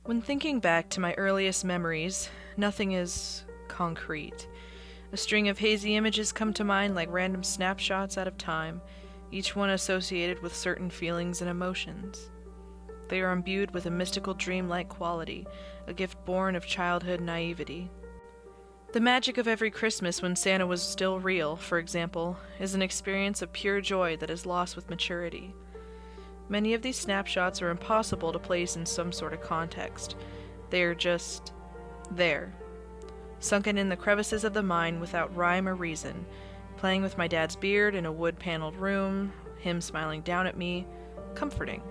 When thinking back to my earliest memories, nothing is concrete. A string of hazy images come to mind like random snapshots out of time, each one associated with certain feelings and emotions. They are imbued with a mystical dreamlike quality, a gift born of childhood naivety. The magic of every Christmas when Santa was still real, for example, is an experience of pure joy that is lost with maturity. Many of these snapshots are impossible to place in some sort of context. They are just there, sunken in the crevices of the mind without rhyme or reason, playing with my dad's beard in a wood-paneled room, him smiling down at me, comforting,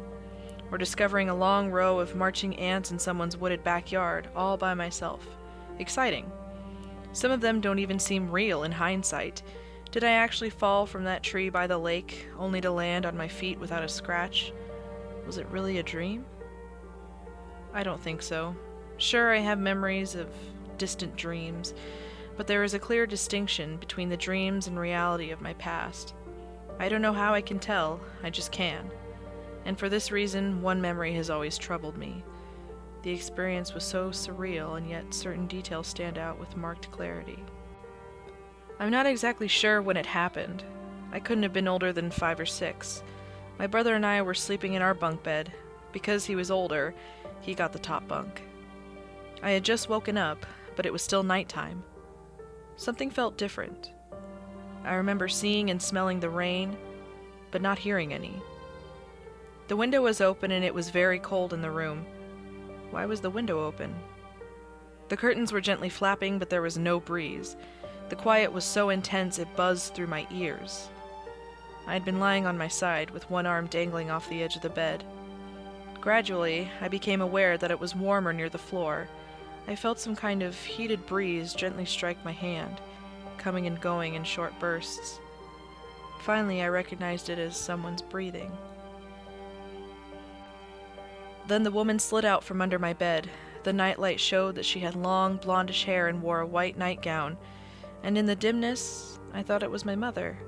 or discovering a long row of marching ants in someone's wooded backyard, all by myself, exciting. Some of them don't even seem real in hindsight. Did I actually fall from that tree by the lake, only to land on my feet without a scratch? Was it really a dream? I don't think so. Sure, I have memories of distant dreams, but there is a clear distinction between the dreams and reality of my past. I don't know how I can tell, I just can. And for this reason, one memory has always troubled me. The experience was so surreal, and yet certain details stand out with marked clarity. I'm not exactly sure when it happened. I couldn't have been older than 5 or 6. My brother and I were sleeping in our bunk bed. Because he was older, he got the top bunk. I had just woken up, but it was still nighttime. Something felt different. I remember seeing and smelling the rain, but not hearing any. The window was open and it was very cold in the room. Why was the window open? The curtains were gently flapping, but there was no breeze. The quiet was so intense it buzzed through my ears. I had been lying on my side, with one arm dangling off the edge of the bed. Gradually, I became aware that it was warmer near the floor. I felt some kind of heated breeze gently strike my hand, coming and going in short bursts. Finally, I recognized it as someone's breathing. Then the woman slid out from under my bed. The nightlight showed that she had long, blondish hair and wore a white nightgown, and in the dimness, I thought it was my mother.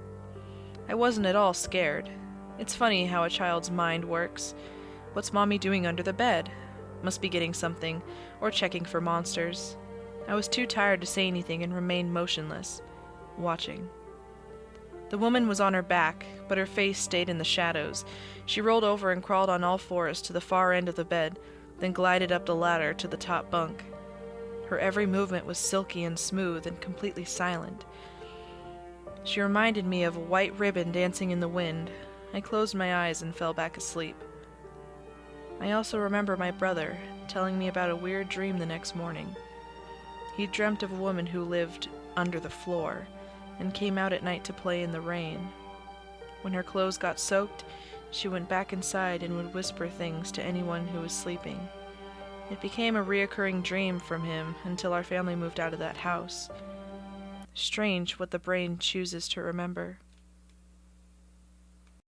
I wasn't at all scared. It's funny how a child's mind works. What's Mommy doing under the bed? Must be getting something, or checking for monsters. I was too tired to say anything and remained motionless, watching. The woman was on her back, but her face stayed in the shadows. She rolled over and crawled on all fours to the far end of the bed, then glided up the ladder to the top bunk. Her every movement was silky and smooth and completely silent. She reminded me of a white ribbon dancing in the wind. I closed my eyes and fell back asleep. I also remember my brother telling me about a weird dream the next morning. He dreamt of a woman who lived under the floor and came out at night to play in the rain. When her clothes got soaked, she went back inside and would whisper things to anyone who was sleeping. It became a reoccurring dream from him until our family moved out of that house. Strange what the brain chooses to remember.